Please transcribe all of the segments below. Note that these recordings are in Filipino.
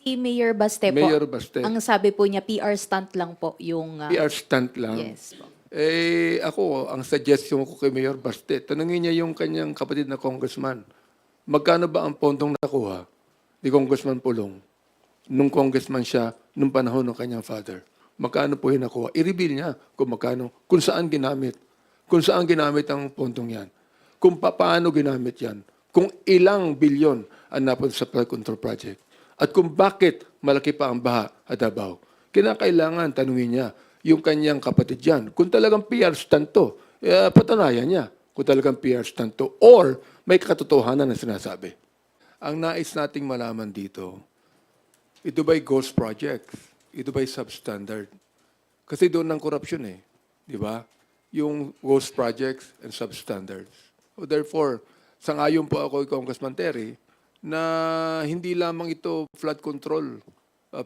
Si Mayor Baste po, Mayor Baste. ang sabi po niya, PR stunt lang po yung... PR stunt lang. Yes po. Eh, ako, ang suggestion ko kay Mayor Baste, tanungin niya yung kanyang kapatid na congressman. Magkano ba ang pondong nakuha ni Congressman Pulong nung congressman siya nung panahon ng kanyang father? Magkano po yung nakuha? I-reveal niya kung magkano, kung saan ginamit. Kung saan ginamit ang pondong yan. Kung paano ginamit yan. Kung ilang bilyon ang napunta sa flood control project. At kung bakit malaki pa ang baha at Davao. Kinakailangan tanungin niya yung kanyang kapatid yan. Kung talagang PR stunt to, patunayan niya kung talagang PR stunt to or may katotohanan na sinasabi. Ang nais nating malaman dito, ito ba'y ghost projects? Ito ba'y substandard? Kasi doon ng korupsyon eh. Di ba? Yung ghost projects and substandards. So therefore, sangayon po ako kay Congressman Terry na hindi lamang ito flood control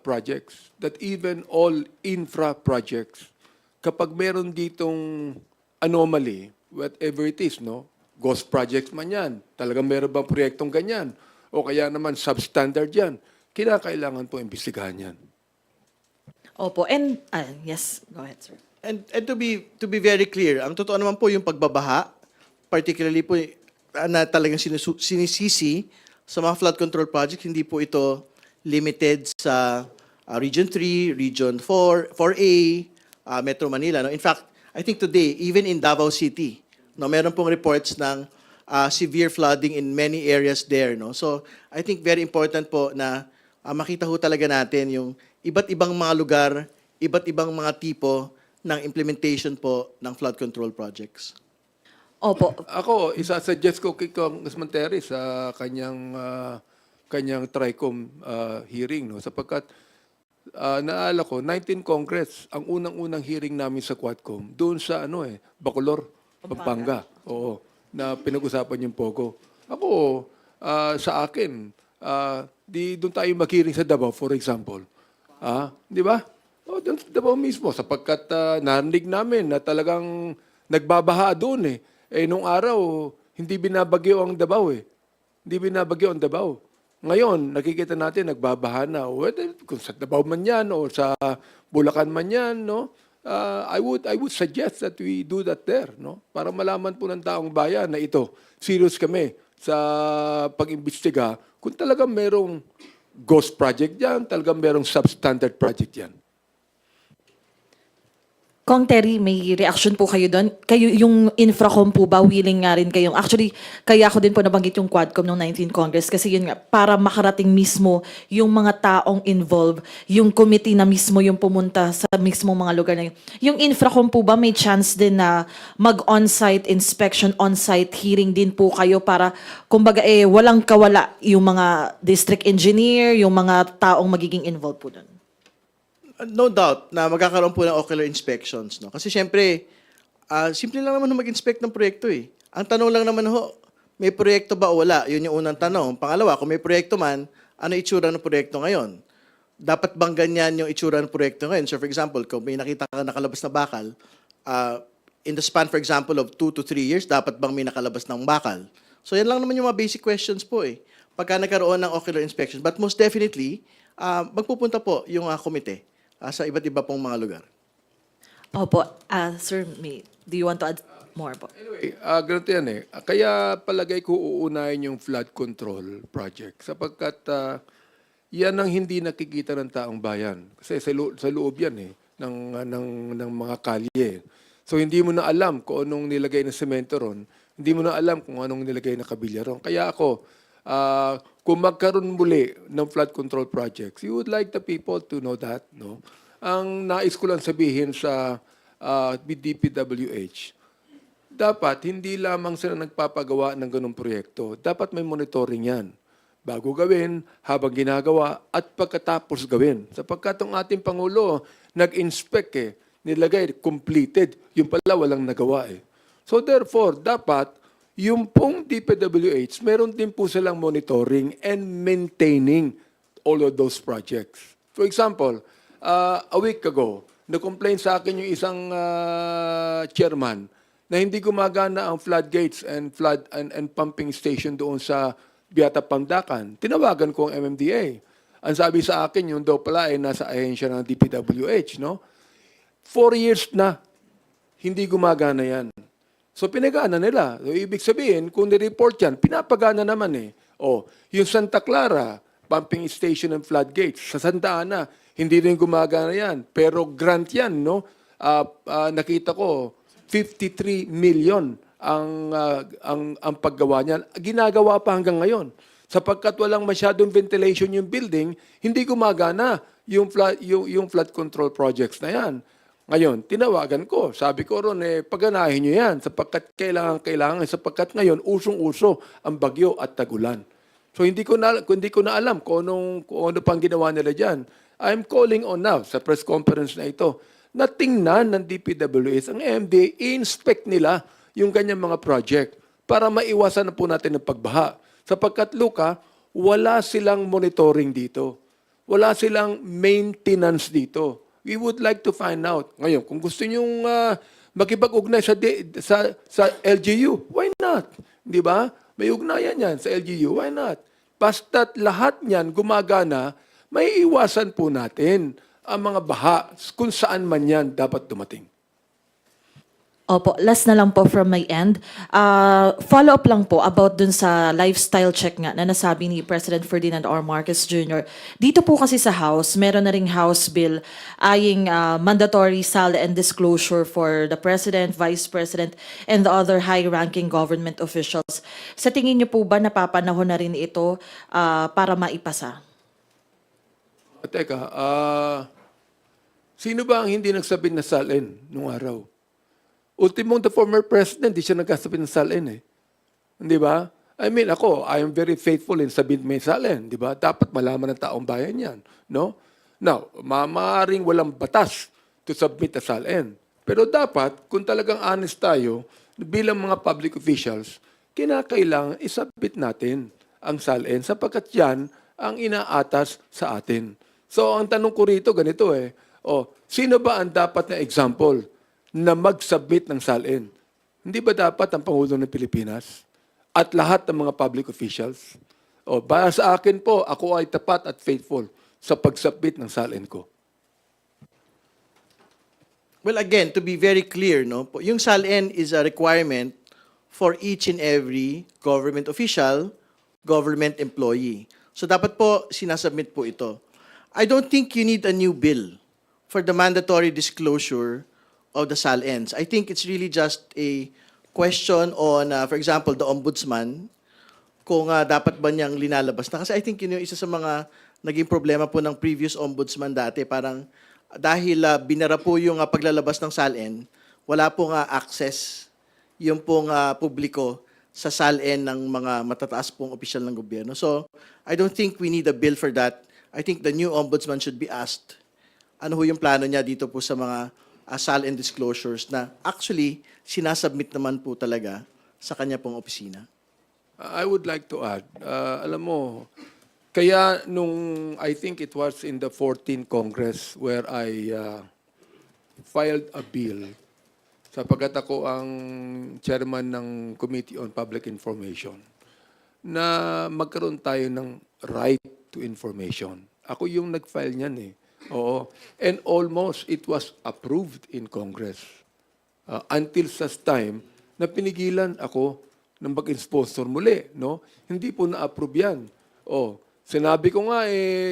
projects, that even all infra projects, kapag meron ditong anomaly, whatever it is, no? Ghost projects man yan, talagang meron bang proyektong ganyan, o kaya naman substandard yan, kinakailangan po imbestigahan yan. Opo, and yes, go ahead, sir. And to be very clear, ang totoo naman po yung pagbabaha, particularly po na talagang sinisisi sa mga flood control project, hindi po ito limited sa Region 3, Region 4, 4A, Metro Manila. No? In fact, I think today, even in Davao City, no, meron pong reports ng severe flooding in many areas there. No? So, I think very important po na makita ho talaga natin yung iba't ibang mga lugar, iba't ibang mga tipo ng implementation po ng flood control projects. Opo. Ako, isa-suggest ko kay Congressman Terry sa kanyang TRICOM hearing, no? Sapagkat naalala ko, 19 Congress, ang unang-unang hearing namin sa Quadcom, doon sa Bacolor, Pampanga. Oo, na pinag-usapan yung POGO. Ako, sa akin, doon tayo mag-hearing sa Davao, for example. Di ba? O, doon sa Davao mismo, sapagkat narinig namin na talagang nagbabaha doon eh. Eh, nung araw, hindi binabagyo ang Davao eh. Hindi binabagyo ang Davao. Ngayon, nakikita natin, nagbabaha na. Whether kung sa Davao man yan o sa Bulacan man yan, no? I would suggest that we do that there, no? Para malaman po ng taong bayan na ito, serious kami sa pag-imbestiga kung talagang merong ghost project yan, talagang merong substandard project yan. Kong Terry, may reaction po kayo doon? Kayo, yung Infracom po ba, willing nga rin kayong... Actually, kaya ako din po nabanggit yung Quadcom ng 19th Congress kasi yun nga, para makarating mismo yung mga taong involved, yung committee na mismo yung pumunta sa mismo mga lugar na yun. Yung Infracom po ba, may chance din na mag-on-site inspection, on-site hearing din po kayo para, kumbaga, walang kawala yung mga district engineer, yung mga taong magiging involved po doon? No doubt na magkakaroon po ng ocular inspections. No? Kasi syempre, simple lang naman mag-inspect ng proyekto eh. Ang tanong lang naman ho, may proyekto ba o wala? Yun yung unang tanong. Pangalawa, kung may proyekto man, ano itsura ng proyekto ngayon? Dapat bang ganyan yung itsura ng proyekto ngayon? So for example, kung may nakita ka nakalabas na bakal, in the span for example of 2 to 3 years, dapat bang may nakalabas ng bakal? So yan lang naman yung mga basic questions po eh. Pagka nagkaroon ng ocular inspection. But most definitely, magpupunta po yung komite sa iba't iba pong mga lugar. Opo. Sir, do you want to add more po? Anyway, ganito yan eh. Kaya palagay ko uunahin yung flood control project sapagkat yan ang hindi nakikita ng taong bayan. Kasi sa loob yan eh, ng mga kalye. So hindi mo na alam kung anong nilagay na semento ron, hindi mo na alam kung anong nilagay na kabilya ron. Kaya ako, kung magkaroon muli ng flood control projects, you would like the people to know that, no? Ang nais ko lang sabihin sa DPWH, dapat hindi lamang sila nagpapagawa ng ganung proyekto. Dapat may monitoring yan. Bago gawin, habang ginagawa, at pagkatapos gawin. Sapagkat ang ating Pangulo, nag-inspect eh, nilagay, completed. Yung pala walang nagawa eh. So therefore, dapat yung pong DPWH, meron din po silang monitoring and maintaining all of those projects. For example, a week ago, na-complain sa akin yung isang chairman na hindi gumagana ang floodgates and flood and pumping station doon sa Beata Pandacan. Tinawagan ko ang MMDA. Ang sabi sa akin, yung daw pala ay nasa ahensya ng DPWH, no? 4 years na, hindi gumagana yan. So pinagana nila. So, ibig sabihin, kung ni-report yan, pinapagana naman eh. O, yung Santa Clara, pumping station and floodgates. Sa Santa Ana, hindi rin gumagana yan. Pero grant yan, no? Nakita ko, 53 million ang paggawa niyan. Ginagawa pa hanggang ngayon. Sapagkat walang masyadong ventilation yung building, hindi gumagana yung flood control projects na yan. Ngayon, tinawagan ko. Sabi ko ron, paganahin nyo yan sapagkat kailangan, sapagkat ngayon, usong-uso ang bagyo at tagulan. So hindi ko na alam kung ano pang ginawa nila dyan. I'm calling on now sa press conference na ito na tingnan ng DPWH, ang MMDA, inspect nila yung ganyang mga project para maiwasan na po natin ang pagbaha. Sapagkat, Luca, wala silang monitoring dito. Wala silang maintenance dito. We would like to find out. Ngayon, kung gusto nyong makipag-ugnay sa LGU, why not? Di ba? May ugnayan yan sa LGU, why not? Basta't lahat niyan gumagana, may iwasan po natin ang mga baha kung saan man yan dapat dumating. Opo, last na lang po from my end. Follow-up lang po about dun sa lifestyle check nga na nasabi ni President Ferdinand R. Marcos Jr. Dito po kasi sa House, meron na ring House Bill aying mandatory SAL and disclosure for the President, Vice President, and the other high-ranking government officials. Sa tingin niyo po ba napapanahon na rin ito para maipasa? Teka, sino ba ang hindi nagsabit na salin nung araw? Ultimong the former president, di siya nagkasabit ng salin eh. Di ba? I mean, I am very faithful in sabihin may salin. Di ba? Dapat malaman ng taong bayan yan. No? Now, maaaring walang batas to submit a salin. Pero dapat, kung talagang honest tayo, bilang mga public officials, kinakailangan isubmit natin ang salin sapagkat yan ang inaatas sa atin. So, ang tanong ko rito, ganito eh. Sino ba ang dapat na example na mag-submit ng SALN? Hindi ba dapat ang Pangulo ng Pilipinas at lahat ng mga public officials? Para sa akin po, ako ay tapat at faithful sa pag-submit ng SALN ko. Well, again, to be very clear, no, yung SALN is a requirement for each and every government official, government employee. So dapat po sinasubmit po ito. I don't think you need a new bill for the mandatory disclosure of the SALNs. I think it's really just a question on, for example, the ombudsman, kung dapat ba niyang linalabas na. Kasi I think yun yung isa sa mga naging problema po ng previous ombudsman dati. Parang dahil binara po yung paglalabas ng SALN, wala pong access yung pong publiko sa SALN ng mga matataas pong opisyal ng gobyerno. So I don't think we need a bill for that. I think the new ombudsman should be asked ano ho yung plano niya dito po sa mga SALN disclosures na actually sinasubmit naman po talaga sa kanya pong opisina. I would like to add, alam mo, kaya nung I think it was in the 14th Congress where I filed a bill sapagkat ako ang chairman ng Committee on Public Information na magkaroon tayo ng right to information. Ako yung nag-file niyan eh. Oo. And almost it was approved in Congress. Until such time na pinigilan ako ng mag-sponsor muli. No? Hindi po na-approve yan. Sinabi ko nga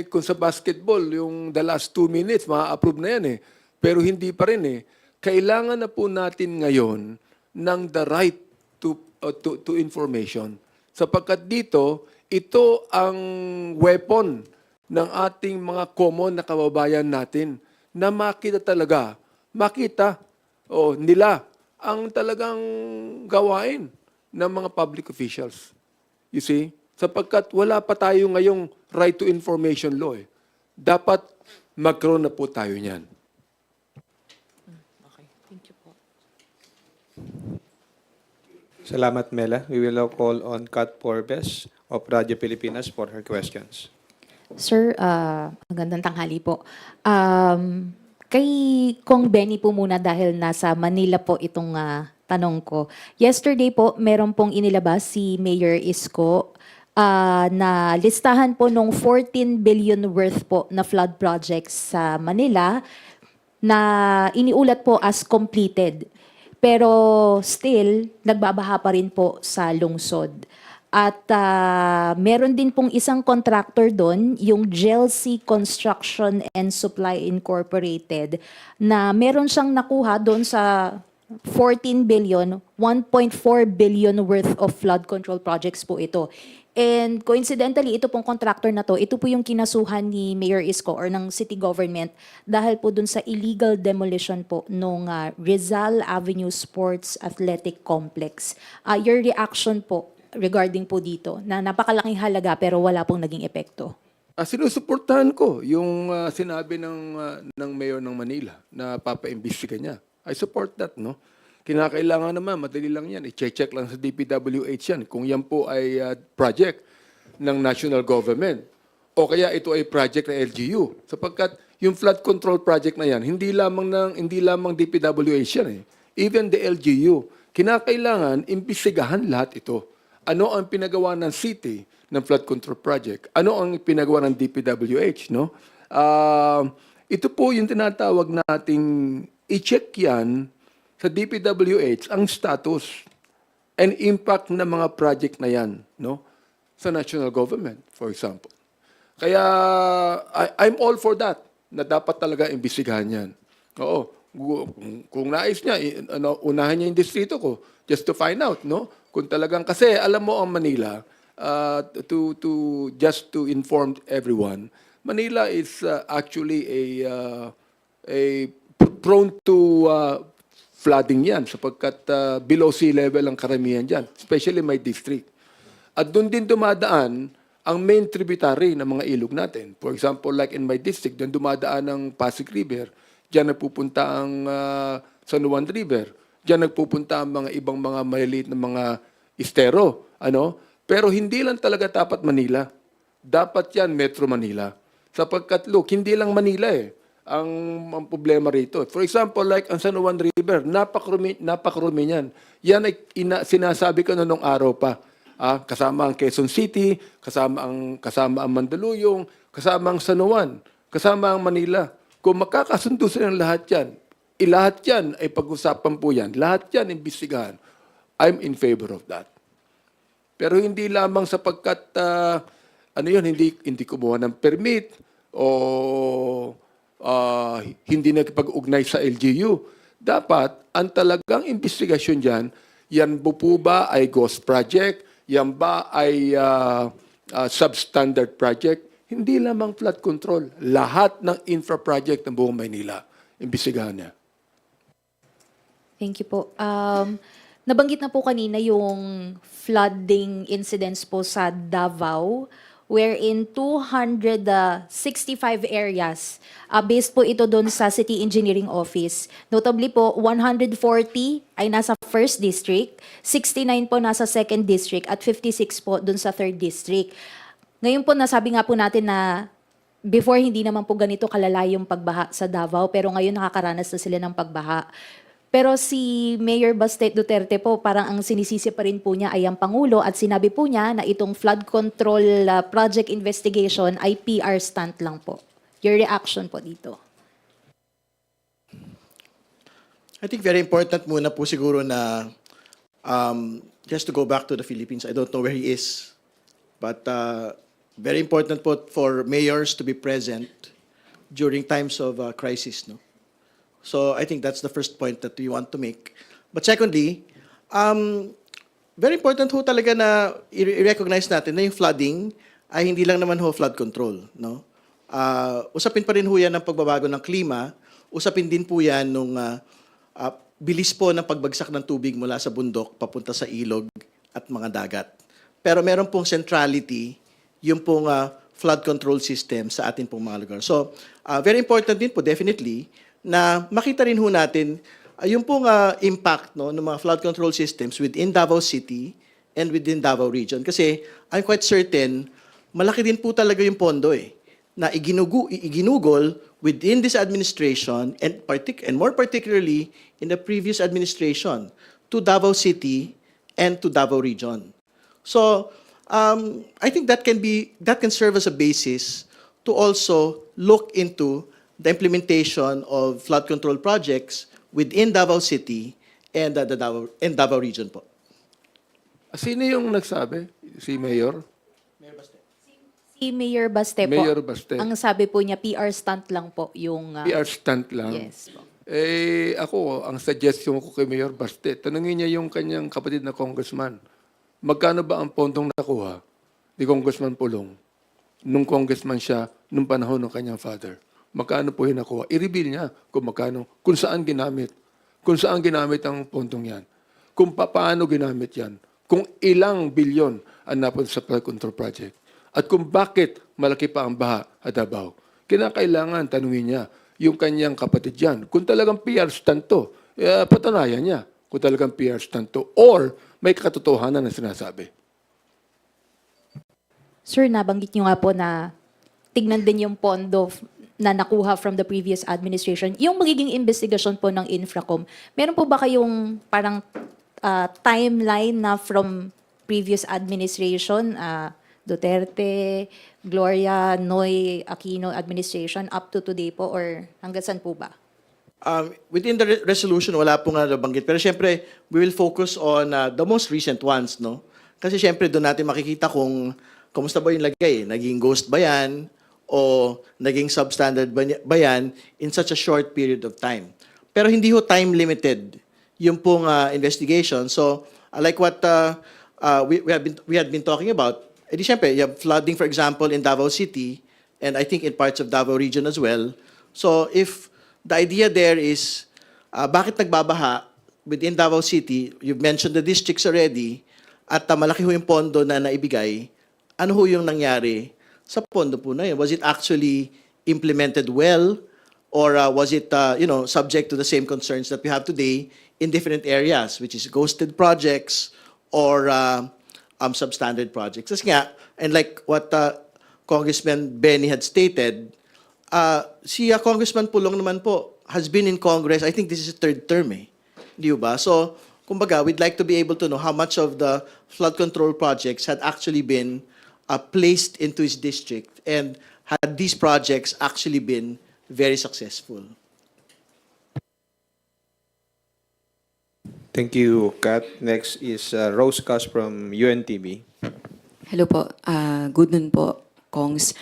kung sa basketball, yung the last 2 minutes, ma-approve na yan eh. Pero hindi pa rin eh. Kailangan na po natin ngayon ng the right to information. Sapagkat dito, ito ang weapon ng ating mga common na kababayan natin na makita nila ang talagang gawain ng mga public officials. You see? Sapagkat wala pa tayo ngayong right to information law. Dapat magkaroon na po tayo niyan. Okay, thank you po. Salamat, Mela. We will now call on Kat Porbes of Radyo Pilipinas for her questions. Sir, magandang tanghali po. Kay Kong Benny po muna dahil nasa Manila po itong tanong ko. Yesterday po, meron pong inilabas si Mayor Isko na listahan po nung 14 billion worth po na flood projects sa Manila na iniulat po as completed. Pero still, nagbabaha pa rin po sa lungsod. At meron din pong isang contractor doon, yung GLC Construction and Supply Incorporated, na meron siyang nakuha doon sa 14 billion, 1.4 billion worth of flood control projects po ito. And coincidentally, ito pong contractor na to, ito po yung kinasuhan ni Mayor Isko or ng city government dahil po dun sa illegal demolition po nung Rizal Avenue Sports Athletic Complex. Your reaction po regarding po dito na napakalaking halaga pero wala pong naging epekto? Sinusuportahan ko yung sinabi ng mayor ng Manila na papaimbestiga niya. I support that, no? Kinakailangan naman, madali lang yan. I-check lang sa DPWH yan kung yan po ay project ng national government. O kaya ito ay project ng LGU. Sapagkat yung flood control project na yan, hindi lamang DPWH yan eh. Even the LGU. Kinakailangan imbestigahan lahat ito. Ano ang pinagawa ng city ng flood control project? Ano ang pinagawa ng DPWH, no? Ito po yung tinatawag nating i-check yan sa DPWH ang status and impact ng mga project na yan, no? Sa national government, for example. Kaya I'm all for that, na dapat talaga imbestigahan yan. Oo, kung nais niya, unahan niya yung distrito ko just to find out, no? Kung talagang, kasi alam mo ang Manila, just to inform everyone, Manila is actually a prone to flooding yan sapagkat below sea level ang karamihan dyan, especially my district. At doon din dumadaan ang main tributary ng mga ilog natin. For example, like in my district, doon dumadaan ang Pasig River, dyan nagpupunta ang San Juan River, dyan nagpupunta ang mga ibang mga maliliit na mga estero. Pero hindi lang talaga dapat Manila. Dapat yan Metro Manila. Sapagkat look, hindi lang Manila ang problema rito. For example, like ang San Juan River, napakarumi niyan. Yan ay sinasabi ko nung araw pa. Kasama ang Quezon City, kasama ang Mandaluyong, kasama ang San Juan, kasama ang Manila. Kung makakasundo silang lahat yan, lahat yan ay pag-usapan po yan. Lahat yan imbestigahan. I'm in favor of that. Pero hindi lamang sapagkat hindi kumuha ng permit o hindi nagpag-ugnay sa LGU. Dapat ang talagang investigasyon dyan, yan po ba ay ghost project? Yan ba ay substandard project? Hindi lamang flood control. Lahat ng infra project ng buong Maynila, imbestigahan niya. Thank you po. Nabanggit na po kanina yung flooding incidents po sa Davao, wherein 265 areas, based po ito doon sa City Engineering Office. Notably po, 140 ay nasa 1st District, 69 po nasa 2nd District, at 56 po doon sa 3rd District. Ngayon po, nasabi nga po natin na before hindi naman po ganito kalala yung pagbaha sa Davao, pero ngayon nakakaranas na sila ng pagbaha. Pero si Mayor Baste Duterte po, parang ang sinisisi pa rin po niya ay ang Pangulo at sinabi po niya na itong flood control project investigation ay PR stunt lang po. Your reaction po dito? I think very important muna po siguro na just to go back to the Philippines. I don't know where he is. But very important po for mayors to be present during times of crisis, no? So I think that's the first point that we want to make. But secondly, very important ho talaga na i-recognize natin na yung flooding ay hindi lang naman ho flood control, no? Usapin pa rin ho yan ng pagbabago ng klima, usapin din po yan nung bilis po ng pagbagsak ng tubig mula sa bundok papunta sa ilog at mga dagat. Pero meron pong centrality yung pong flood control system sa atin pong mga lugar. So, very important din po definitely na makita rin ho natin yung pong impact ng mga flood control systems within Davao City and within Davao Region. Kasi I'm quite certain, malaki din po talaga yung pondo na iginugol within this administration and more particularly in the previous administration to Davao City and to Davao Region. So, I think that can serve as a basis to also look into the implementation of flood control projects within Davao City and the Davao region po. Sino yung nagsabi? Si Mayor? Si Mayor Baste po. Mayor Baste. Ang sabi po niya, PR stunt lang po yung... PR stunt lang. Yes po. Ako, ang suggestion ko kay Mayor Baste, tanungin niya yung kanyang kapatid na congressman, magkano ba ang pondong nakuha ni Congressman Pulong nung congressman siya nung panahon ng kanyang father? Magkano po yung nakuha? I-reveal niya kung magkano, kung saan ginamit. Kung saan ginamit ang pondong yan. Kung paano ginamit yan. Kung ilang bilyon ang napunta sa flood control project. At kung bakit malaki pa ang baha at Davao. Kinakailangan tanungin niya yung kanyang kapatid yan. Kung talagang PR stunt to, patanayan niya kung talagang PR stunt to. Or may katotohanan na sinasabi. Sir, nabanggit niyo nga po na tignan din yung pondo na nakuha from the previous administration. Yung magiging investigasyon po ng Infracom, meron po ba kayong parang timeline na from previous administration, Duterte, Gloria, Noy, Aquino administration up to today po or hanggang saan po ba? Within the resolution, wala po nga nabanggit. Pero syempre, we will focus on the most recent ones, no? Kasi syempre, doon natin makikita kung kumusta ba yung lagay. Naging ghost ba yan? O naging substandard ba yan in such a short period of time? Pero hindi ho time limited yung pong investigation. So, like what we had been talking about, edi syempre, you have flooding, for example, in Davao City, and I think in parts of Davao region as well. So, if the idea there is, bakit nagbabaha within Davao City, you've mentioned the districts already, at malaki ho yung pondo na naibigay, ano ho yung nangyari sa pondo po na yun? Was it actually implemented well, or was it subject to the same concerns that we have today in different areas, which is ghosted projects or substandard projects? Kasi nga, and like what Congressman Benny had stated, si Congressman Pulong naman po has been in Congress, I think this is his third term Di ba? So, kumbaga, we'd like to be able to know how much of the flood control projects had actually been placed into his district and had these projects actually been very successful. Thank you, Kat. Next is Rose Cas from UNTV. Hello po. Good noon po, Kongs.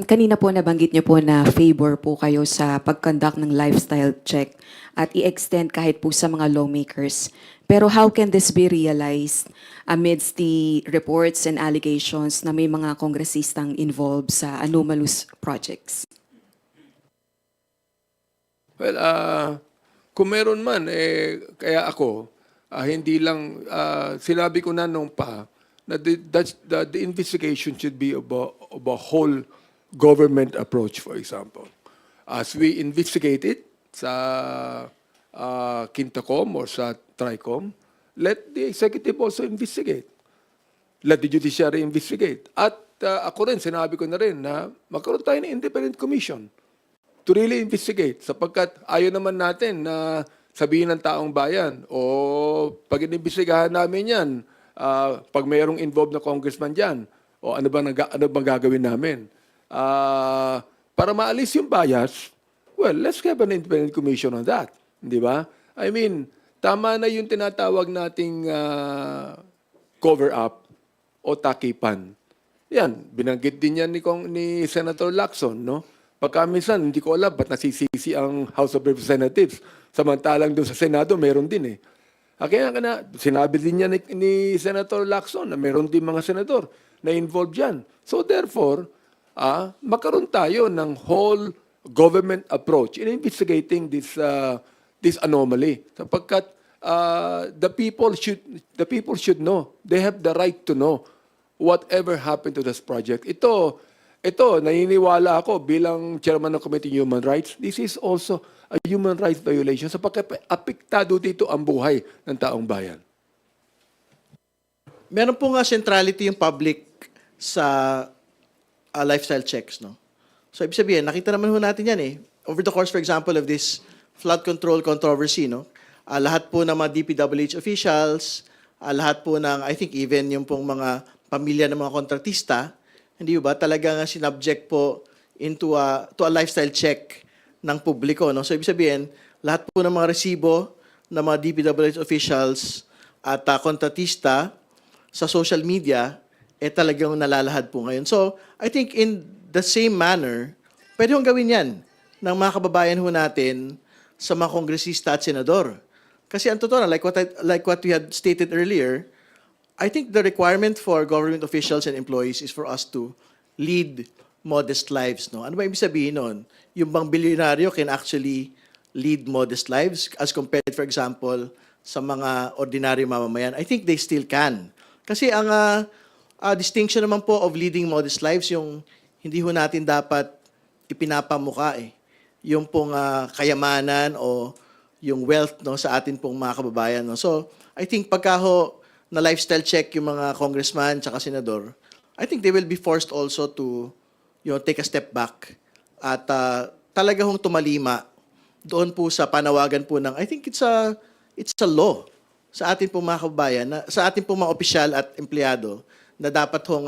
Kanina po nabanggit niyo po na favor po kayo sa pag-conduct ng lifestyle check at i-extend kahit po sa mga lawmakers. Pero how can this be realized amidst the reports and allegations na may mga kongresistang involved sa anomalous projects? Well, kung meron man, kaya ako, hindi lang, sinabi ko na nung pa, na the investigation should be of a whole government approach, for example. As we investigate it sa Quintacom or sa Tricom, let the executive also investigate. Let the judiciary investigate. At ako rin, sinabi ko na rin na magkaroon tayo ng independent commission to really investigate sapagkat ayaw naman natin na sabihin ng taong bayan o pag inimbestigahan namin yan, pag mayroong involved na congressman dyan, o ano bang gagawin namin? Para maalis yung bias, well, let's have an independent commission on that. Di ba? I mean, tama na yung tinatawag nating cover-up o takipan. Yan, binanggit din yan ni Senator Lacson, no? Pagka minsan, hindi ko alam ba't nasisisi ang House of Representatives. Samantalang doon sa Senado, meron din Kaya sinabi din niya ni Senator Lacson na meron din mga senador na involved dyan. So therefore, magkaroon tayo ng whole government approach in investigating this anomaly. Sapagkat the people should know. They have the right to know whatever happened to this project. Ito, naniniwala ako bilang chairman ng Committee on Human Rights, this is also a human rights violation sapagkat apektado dito ang buhay ng taong bayan. Meron po nga centrality yung public sa lifestyle checks, no? So, ibig sabihin, nakita naman ho natin yan Over the course, for example, of this flood control controversy, no? Lahat po ng mga DPWH officials, lahat po ng, I think even yung pong mga pamilya ng mga kontratista, hindi ba, talagang sinubject po to a lifestyle check ng publiko. No? So, ibig sabihin, lahat po ng mga resibo ng mga DPWH officials at kontratista sa social media, talagang nalalahad po ngayon. So, I think in the same manner, pwede hong gawin yan ng mga kababayan ho natin sa mga kongresista at senador. Kasi ang totoo na, like what we had stated earlier, I think the requirement for government officials and employees is for us to lead modest lives. No? Ano ba ibig sabihin nun? Yung bang bilyonaryo can actually lead modest lives as compared, for example, sa mga ordinary mamamayan? I think they still can. Kasi ang distinction naman po of leading modest lives, yung hindi ho natin dapat ipinapamuka yung pong kayamanan o yung wealth no sa atin pong mga kababayan. No? So, I think pagka ho na lifestyle check yung mga congressman tsaka senador, I think they will be forced also to take a step back at talaga hong tumalima doon po sa panawagan po ng, I think it's a law sa atin pong mga kababayan, sa atin pong mga opisyal at empleyado na dapat hong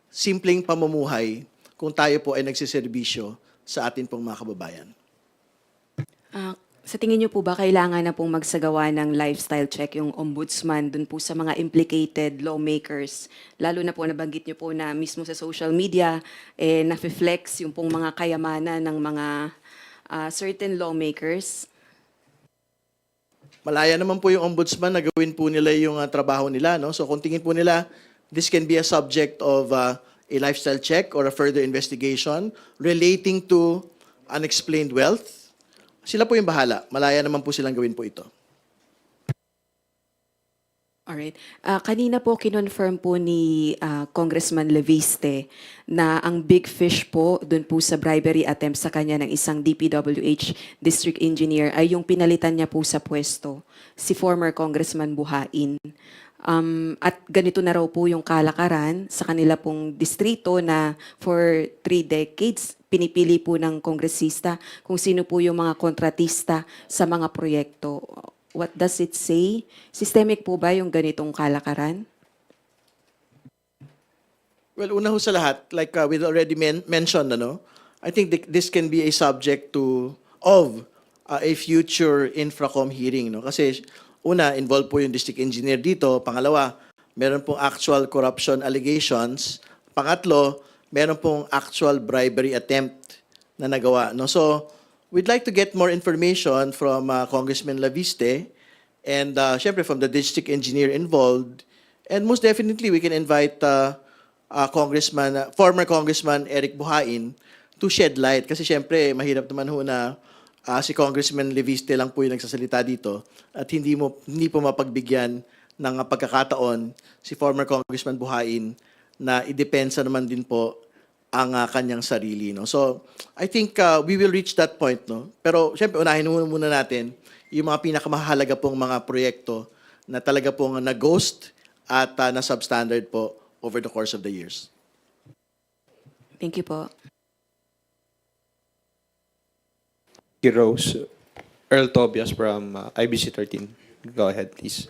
simpleng pamumuhay kung tayo po ay nagsiservisyo sa atin pong mga kababayan. Sa tingin niyo po ba kailangan na pong magsagawa ng lifestyle check yung ombudsman dun po sa mga implicated lawmakers? Lalo na po nabanggit niyo po na mismo sa social media, na-flex yung pong mga kayamanan ng mga certain lawmakers. Malaya naman po yung ombudsman na gawin po nila yung trabaho nila. No? So kung tingin po nila, this can be a subject of a lifestyle check or a further investigation relating to unexplained wealth, sila po yung bahala. Malaya naman po silang gawin po ito. Alright. Kanina po kinonfirm po ni Congressman Leviste na ang big fish po dun po sa bribery attempt sa kanya ng isang DPWH district engineer ay yung pinalitan niya po sa pwesto, si former Congressman Buhain. At ganito na raw po yung kalakaran sa kanila pong distrito na for 3 decades pinipili po ng kongresista kung sino po yung mga kontratista sa mga proyekto. What does it say? Systemic po ba yung ganitong kalakaran? Well, una ho sa lahat, like we already mentioned, I think this can be a subject of a future Infracom hearing. No? Kasi una, involved po yung district engineer dito. Pangalawa, meron pong actual corruption allegations. Pangatlo, meron pong actual bribery attempt na nagawa. No? So, we'd like to get more information from Congressman Laviste and syempre from the district engineer involved. And most definitely, we can invite former Congressman Eric Buhain to shed light. Kasi syempre, mahirap naman ho na si Congressman Leviste lang po yung nagsasalita dito at hindi po mapagbigyan ng pagkakataon si former Congressman Buhain na idepensa naman din po ang kanyang sarili. No? So, I think we will reach that point. No? Pero, syempre, unahin muna natin yung mga pinakamahalaga pong mga proyekto na talaga pong na-ghost at na-substandard po over the course of the years. Thank you po. Rose, Earl Tobias from IBC 13. Go ahead, please.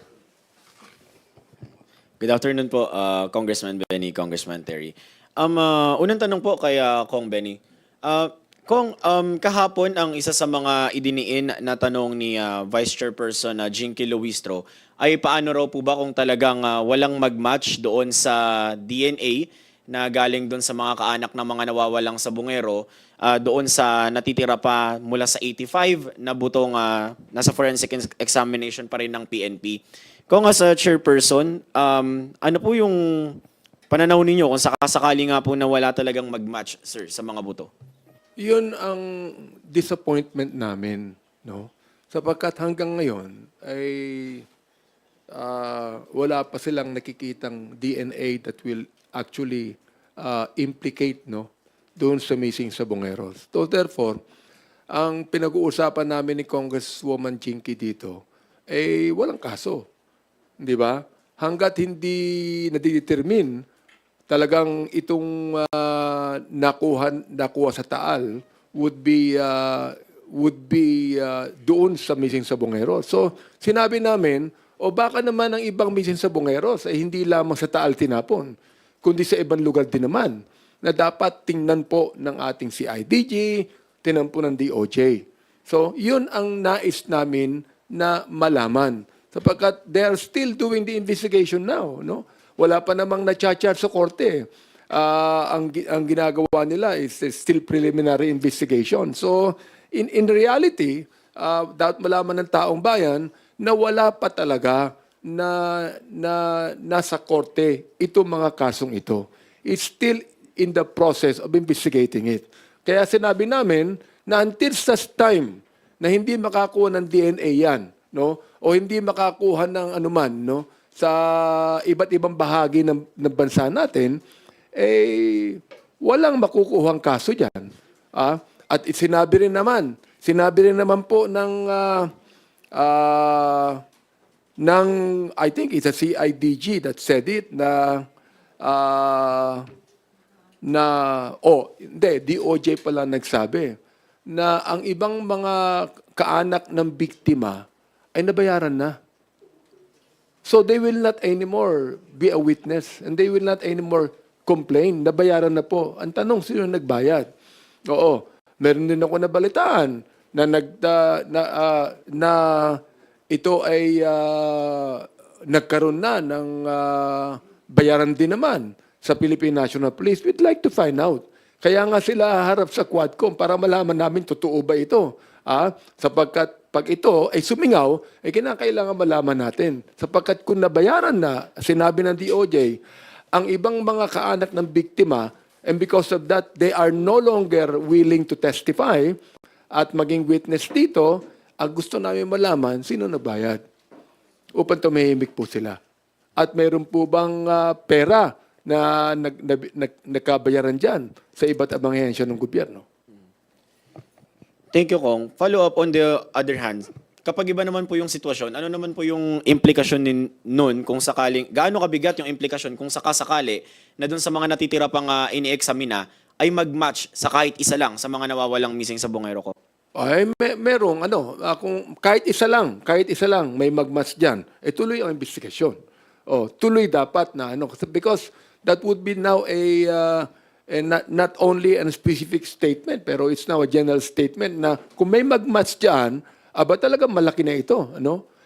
Good afternoon po, Congressman Benny, Congressman Terry. Unang tanong po kay Kong Benny. Kong, kahapon ang isa sa mga idiniin na tanong ni Vice Chairperson Jinky Luistro ay paano raw po ba kung talagang walang mag-match doon sa DNA na galing doon sa mga kaanak ng mga nawawalang sabungero, doon sa natitira pa mula sa 85 na butong nasa forensic examination pa rin ng PNP. Kung as a chairperson, ano po yung pananaw ninyo kung sakasakali nga po na wala talagang mag-match, sir, sa mga buto? Yun ang disappointment namin, no? Sapagkat hanggang ngayon ay wala pa silang nakikitang DNA that will actually implicate, no, doon sa missing sabongeros. So therefore, ang pinag-uusapan namin ni Congresswoman Jinky dito ay walang kaso. Di ba? Hanggat hindi nadidetermine talagang itong nakuha sa Taal would be doon sa missing sabongeros. So, sinabi namin, o baka naman ang ibang missing sabongeros ay hindi lamang sa Taal tinapon, kundi sa ibang lugar din naman na dapat tingnan po ng ating CIDG, tingnan po ng DOJ. So, yun ang nais namin na malaman. Sapagkat they are still doing the investigation now. No? Wala pa namang na-charge sa korte. Ang ginagawa nila is still preliminary investigation. So, in reality, dapat malaman ng taong bayan na wala pa talaga na nasa korte itong mga kasong ito. It's still in the process of investigating it. Kaya sinabi namin na until such time na hindi makakuha ng DNA yan, no? O hindi makakuha ng anuman, no? Sa iba't ibang bahagi ng bansa natin, walang makukuhang kaso dyan. At sinabi rin naman po ng I think it's a CIDG that said it hindi, DOJ pala nagsabi na ang ibang mga kaanak ng biktima ay nabayaran na. So they will not anymore be a witness and they will not anymore complain. Nabayaran na po. Ang tanong, sino nagbayad? Oo, meron din ako nabalitaan na ito ay nagkaroon na ng bayaran din naman sa Philippine National Police. We'd like to find out. Kaya nga sila harap sa Quadcom para malaman namin totoo ba ito. Sapagkat pag ito ay sumingaw, ay kinakailangan malaman natin. Sapagkat kung nabayaran na, sinabi ng DOJ, ang ibang mga kaanak ng biktima, and because of that, they are no longer willing to testify at maging witness dito, ang gusto namin malaman, sino nabayad? Upang tumahimik po sila. At mayroon po bang pera na nagkabayaran dyan sa iba't ibang ahensya ng gobyerno? Thank you, Kong. Follow up on the other hand, kapag iba naman po yung sitwasyon, ano naman po yung implikasyon nun kung sakaling, gaano kabigat yung implikasyon kung sakasakali na dun sa mga natitira pang ini-examina ay mag-match sa kahit isa lang sa mga nawawalang missing sa Bungero ko? Ay, merong kung kahit isa lang may mag-match dyan, tuloy ang investigasyon. Tuloy dapat na because that would be now not only a specific statement, pero it's now a general statement na kung may mag-match dyan, talagang malaki na ito.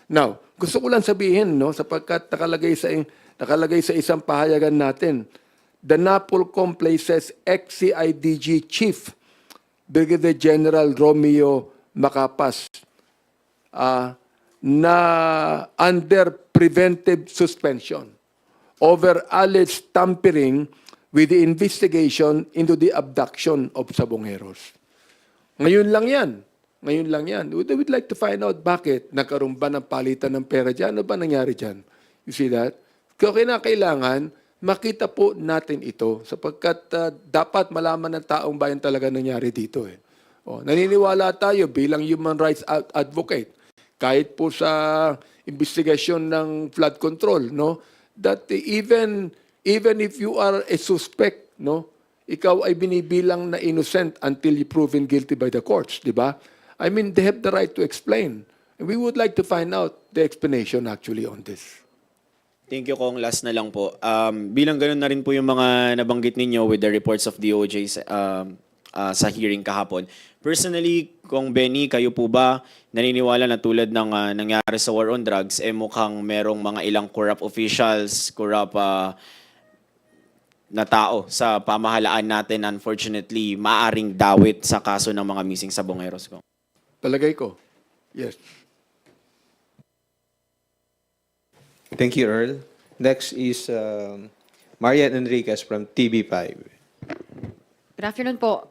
Now, gusto ko lang sabihin, sapagkat nakalagay sa isang pahayagan natin, the NAPOLCOM places ex-CIDG Chief Brigadier General Romeo Macapas na under preventive suspension over alleged tampering with the investigation into the abduction of Sabongeros. Ngayon lang yan. We would like to find out bakit nagkaroon ba ng palitan ng pera dyan? Ano ba nangyari dyan? You see that? Kaya kailangan makita po natin ito sapagkat dapat malaman ng taong bayan talaga nangyari dito. Naniniwala tayo bilang human rights advocate kahit po sa investigasyon ng flood control, that even if you are a suspect, ikaw ay binibilang na innocent until you proven guilty by the courts, di ba? I mean, they have the right to explain. And we would like to find out the explanation actually on this. Thank you, Kong. Last na lang po. Bilang ganun na rin po yung mga nabanggit ninyo with the reports of DOJ sa hearing kahapon. Personally, Kong Benny, kayo po ba naniniwala na tulad ng nangyari sa war on drugs, mukhang merong mga ilang corrupt officials, corrupt na tao sa pamahalaan natin, unfortunately, maaring dawit sa kaso ng mga missing sa Bongeros, Kong? Palagay ko, yes. Thank you, Earl. Next is Marian Enriquez from TV5. Good afternoon po.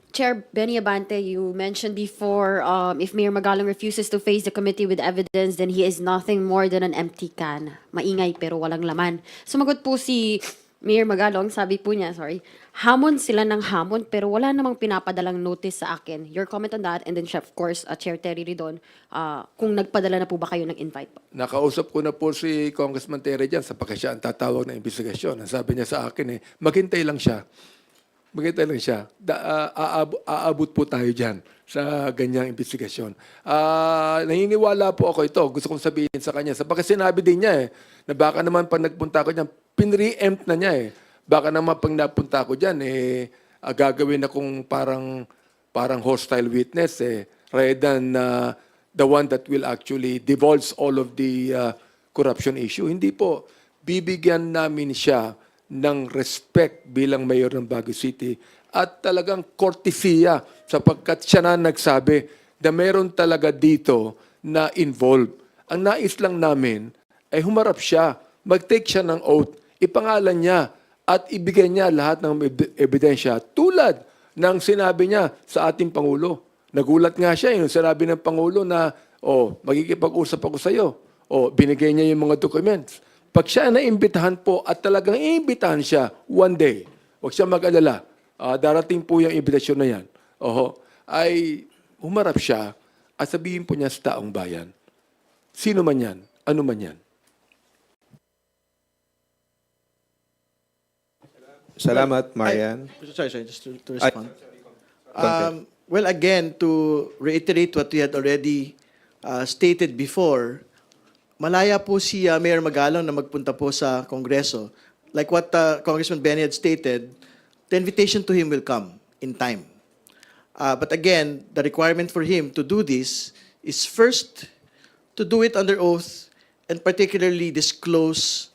Chair Benny Abante, you mentioned before if Mayor Magalong refuses to face the committee with evidence, then he is nothing more than an empty can. Maingay pero walang laman. Sumagot po si Mayor Magalong, sabi po niya, hamon sila ng hamon pero wala namang pinapadalang notice sa akin. Your comment on that, and then of course, Chair Terry Ridon, kung nagpadala na po ba kayo ng invite po? Nakausap ko na po si Congressman Terry dyan sapagkat siya ang tatawag ng investigasyon. Ang sabi niya sa akin maghintay lang siya. Aabot po tayo dyan sa ganyang investigasyon. Naniniwala po ako ito. Gusto kong sabihin sa kanya. Sapagkat sinabi din niya na baka naman pag nagpunta ko dyan, pinre-empt na niya eh. Baka naman pag napunta ko dyan, gagawin akong parang hostile witness rather than the one that will actually divulge all of the corruption issue. Hindi po. Bibigyan namin siya ng respect bilang mayor ng Baguio City at talagang kortesiya sapagkat siya na nagsabi na meron talaga dito na involved. Ang nais lang namin ay humarap siya, mag-take siya ng oath, ipangalan niya at ibigay niya lahat ng ebidensya tulad ng sinabi niya sa ating Pangulo. Nagulat nga siya yung sinabi ng Pangulo na, magkikipag-usap ako sa iyo. Binigay niya yung mga documents. Pag siya naimbitahan po at talagang iimbitahan siya one day, huwag siya mag-alala, darating po yung invitasyon na yan, ay humarap siya at sabihin po niya sa taong bayan, sino man yan, ano man yan. Salamat, Marian. Sorry, just to respond. Well, again, to reiterate what we had already stated before, malaya po si Mayor Magalong na magpunta po sa Kongreso. Like what Congressman Benny had stated, the invitation to him will come in time. But again, the requirement for him to do this is first to do it under oath and particularly disclose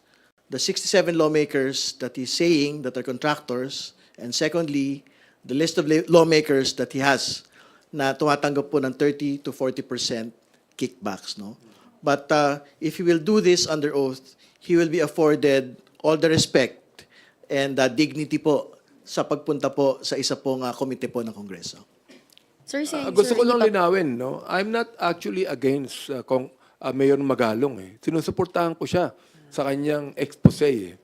the 67 lawmakers that he's saying that are contractors, and secondly, the list of lawmakers that he has na tumatanggap po ng 30 to 40% kickbacks, no? But if he will do this under oath, he will be afforded all the respect and dignity po sa pagpunta po sa isa pong komite po ng Kongreso. Sir, saying, Gusto sir, ko lang hindi pa- linawin, no? I'm not actually against Mayor Magalong. Sinusuportahan ko siya sa kanyang expose.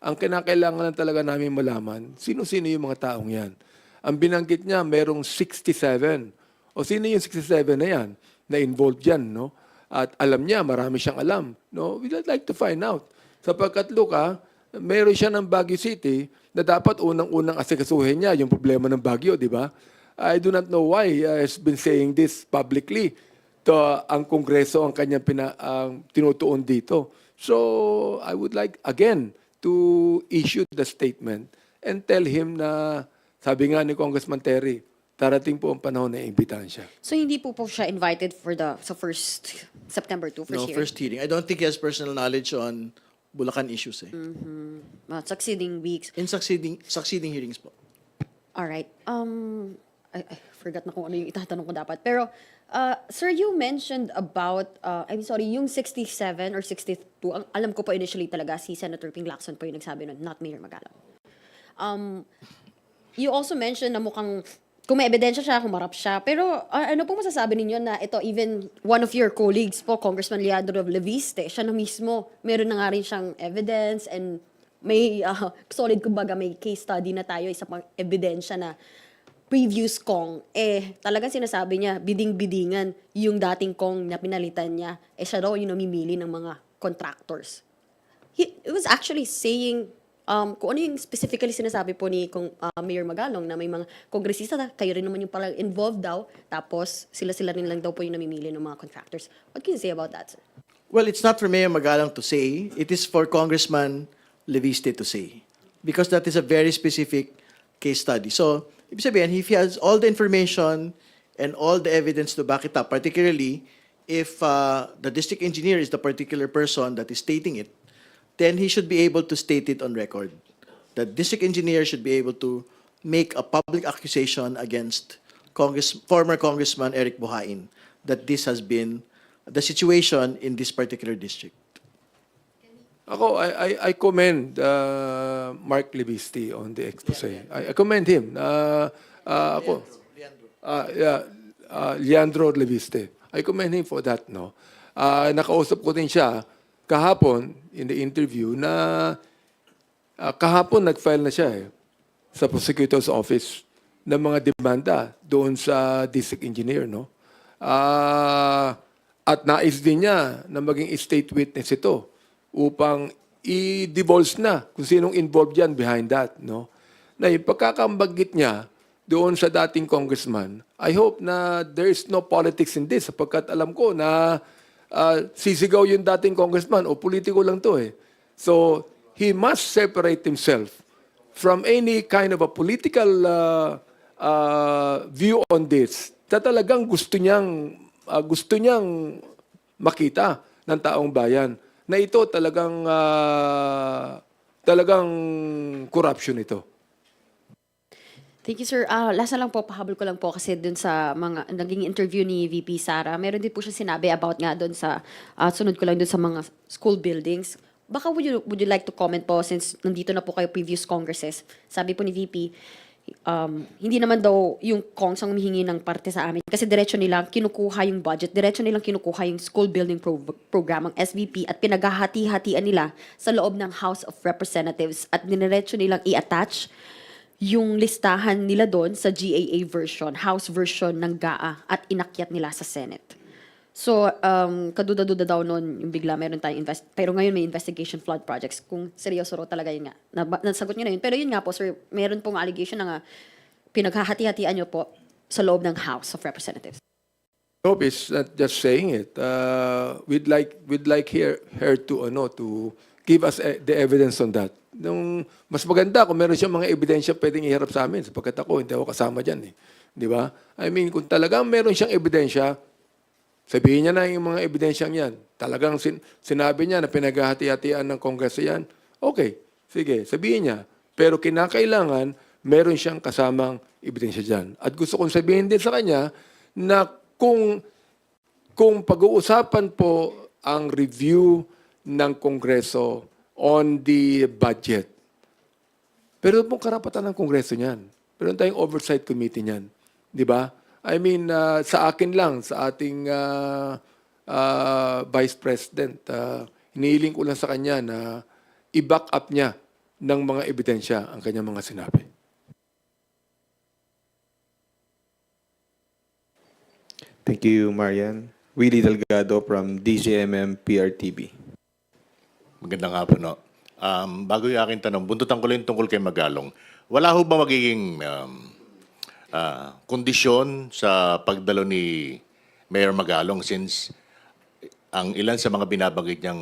Ang kinakailangan lang talaga namin malaman, sino-sino yung mga taong yan. Ang binanggit niya, merong 67. O sino yung 67 na yan na involved yan, no? At alam niya, marami siyang alam. No? We'd like to find out. Sapagkat, Luka, meron siya ng Baguio City na dapat unang-unang asikasuhin niya yung problema ng Baguio, di ba? I do not know why he's been saying this publicly. Ang Kongreso ang kanyang tinutuon dito. So, I would like, again, to issue the statement and tell him na, sabi nga ni Congressman Terry, darating po ang panahon na imbitahan siya. So hindi po siya invited for sa first September 2, first No, hearing? first hearing. I don't think he has personal knowledge on Bulacan issues. Succeeding weeks. In succeeding hearings po. All right. I forgot na kung ano yung itatanong ko dapat. Pero, sir, you mentioned about, I'm sorry, yung 67 or 62, alam ko po initially talaga si Senator Ping Lacson po yung nagsabi nun, not Mayor Magalong. You also mentioned na mukhang, kung may ebidensya siya, humarap siya. Pero ano po masasabi ninyo na ito, even one of your colleagues po, Congressman Leandro Leviste, siya na mismo, meron na nga rin siyang evidence and may solid, kumbaga, may case study na tayo, isa pang ebidensya na previous Kong, talagang sinasabi niya, biding-bidingan yung dating Kong na pinalitan niya, siya daw yung namimili ng mga contractors. It was actually saying, kung ano yung specifically sinasabi po ni Mayor Magalong na may mga kongresista na kayo rin naman yung parang involved daw, tapos sila-sila rin lang daw po yung namimili ng mga contractors. What can you say about that, sir? Well, it's not for Mayor Magalong to say. It is for Congressman Leviste to say. Because that is a very specific case study. So, ibig sabihin, if he has all the information and all the evidence to back it up, particularly if the district engineer is the particular person that is stating it, then he should be able to state it on record. The district engineer should be able to make a public accusation against former Congressman Eric Buhain that this has been the situation in this particular district. Ako, I commend Mark Leviste on the expose. I commend him. Leandro Leviste. I commend him for that, no? Nakausap ko din siya kahapon in the interview na kahapon nag-file na siya sa prosecutor's office ng mga demanda doon sa district engineer, no? At nais din niya na maging state witness ito upang i-divulge na kung sinong involved yan behind that, no? Na yung pagkakambanggit niya doon sa dating congressman, I hope na there is no politics in this sapagkat alam ko na sisigaw yung dating congressman o politiko lang to So, he must separate himself from any kind of a political view on this na talagang gusto niyang makita ng taong bayan na ito talagang corruption ito. Thank you, sir. Last na lang po, pahabol ko lang po kasi dun sa mga naging interview ni VP Sara, meron din po siya sinabi about nga dun sa, sunod ko lang dun sa mga school buildings. Baka would you like to comment po since nandito na po kayo previous congresses? Sabi po ni VP, hindi naman daw yung Kongs ang humihingi ng parte sa amin kasi diretso nilang kinukuha yung budget, diretso nilang kinukuha yung school building program, ang SVP, at pinaghahati-hatian nila sa loob ng House of Representatives at diniretso nilang i-attach yung listahan nila doon sa GAA version, House version ng GAA, at inakyat nila sa Senate. So, kaduda-duda daw noon yung bigla meron tayong pero ngayon may investigation flood projects. Kung seryoso raw talaga yun nga. Nasagot nyo na yun. Pero yun nga po, sir, meron pong allegation na nga pinaghahati-hatian nyo po sa loob ng House of Representatives. Hope is not just saying it. We'd like her to give us the evidence on that. Nung mas maganda kung meron siyang mga ebidensya pwedeng iharap sa amin sapagkat ako hindi ako kasama diyan eh. Di ba? I mean, kung talagang meron siyang ebidensya, sabihin niya na yung mga ebidensyang yan. Talagang sinabi niya na pinaghahati-hatian ng Kongreso yan. Okay, sige, sabihin niya. Pero kinakailangan meron siyang kasamang ebidensya dyan. At gusto kong sabihin din sa kanya na kung pag-uusapan po ang review ng Kongreso on the budget, pero pong karapatan ng Kongreso niyan. Pero tayong oversight committee niyan. Di ba? I mean, sa akin lang, sa ating Vice President, hinihiling ko lang sa kanya na i-back up niya ng mga ebidensya ang kanyang mga sinabi. Thank you, Marian. Willie Delgado from DZMM PRTV. Magandang hapon, no? Bago yung aking tanong, buntutan ko lang tungkol kay Magalong. Wala ho ba magiging kondisyon sa pagdalo ni Mayor Magalong since ang ilan sa mga binabanggit niyang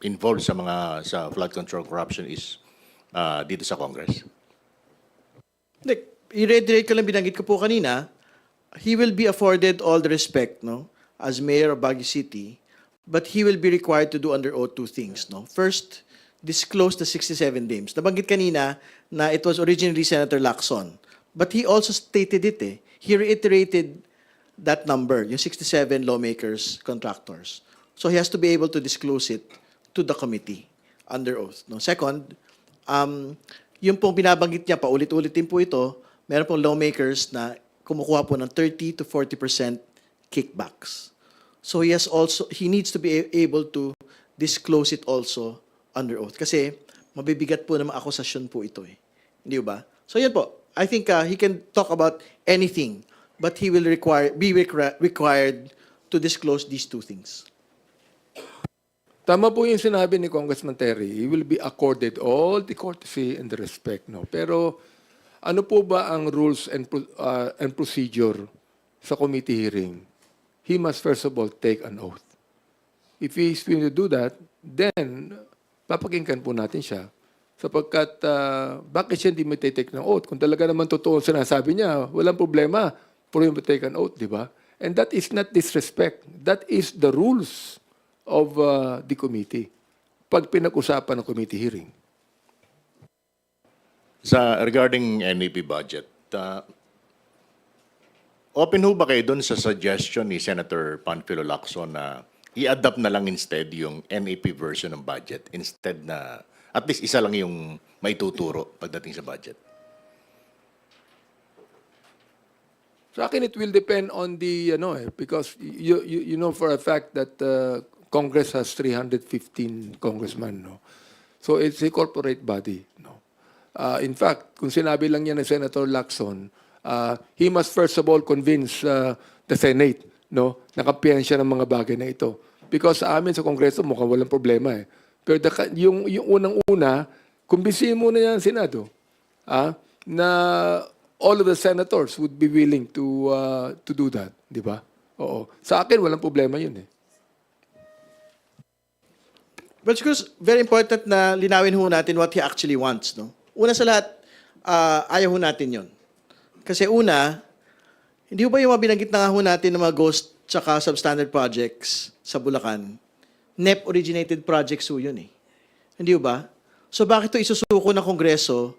involved sa flood control corruption is dito sa Congress? I-reiterate ko lang binanggit ko po kanina, he will be afforded all the respect, no, as mayor of Baguio City, but he will be required to do under oath two things, no. First, disclose the 67 names. Nabanggit kanina na it was originally Senator Lacson, but he also stated it. He reiterated that number, yung 67 lawmakers, contractors. So he has to be able to disclose it to the committee under oath. No. Second, yung pong binabanggit niya, paulit-ulit din po ito, meron pong lawmakers na kumukuha po ng 30 to 40% kickbacks. So he needs to be able to disclose it also under oath. Kasi mabibigat po ng mga akusasyon po ito eh. Hindi ba? So yan po. I think he can talk about anything, but he will be required to disclose these two things. Tama po yung sinabi ni Congressman Terry. He will be accorded all the courtesy and the respect. No? Pero ano po ba ang rules and procedure sa committee hearing? He must first of all take an oath. If he is going to do that, then papakinggan po natin siya. Sapagkat bakit siya hindi mag-take ng oath? Kung talaga naman totoo ang sinasabi niya, walang problema for him to take an oath, di ba? And that is not disrespect. That is the rules of the committee pag pinag-usapan ng committee hearing. Regarding NEP budget, open ho ba kayo dun sa suggestion ni Senator Panfilo Lacson na i-adapt na lang instead yung NEP version ng budget instead na at least isa lang yung may tuturo pagdating sa budget? Sa akin, it will depend on the, because you know for a fact that Congress has 315 congressmen, no? So it's a corporate body, no? In fact, kung sinabi lang niya ng Senator Lacson, he must first of all convince the Senate, no? Nakampihan siya ng mga bagay na ito. Because sa amin sa Kongreso, mukhang walang problema eh. Pero yung unang-una, kumbinsihin muna niya ang Senado na all of the senators would be willing to do that, di ba? Oo. Sa akin, walang problema yun eh. But siguro very important na linawin ho natin what he actually wants. No? Una sa lahat, ayaw ho natin yon. Kasi una, hindi ho ba yung mga binanggit na nga ho natin ng mga ghost tsaka substandard projects sa Bulacan, NEP-originated projects ho yun eh. Hindi ho ba? So bakit ito isusuko ng Kongreso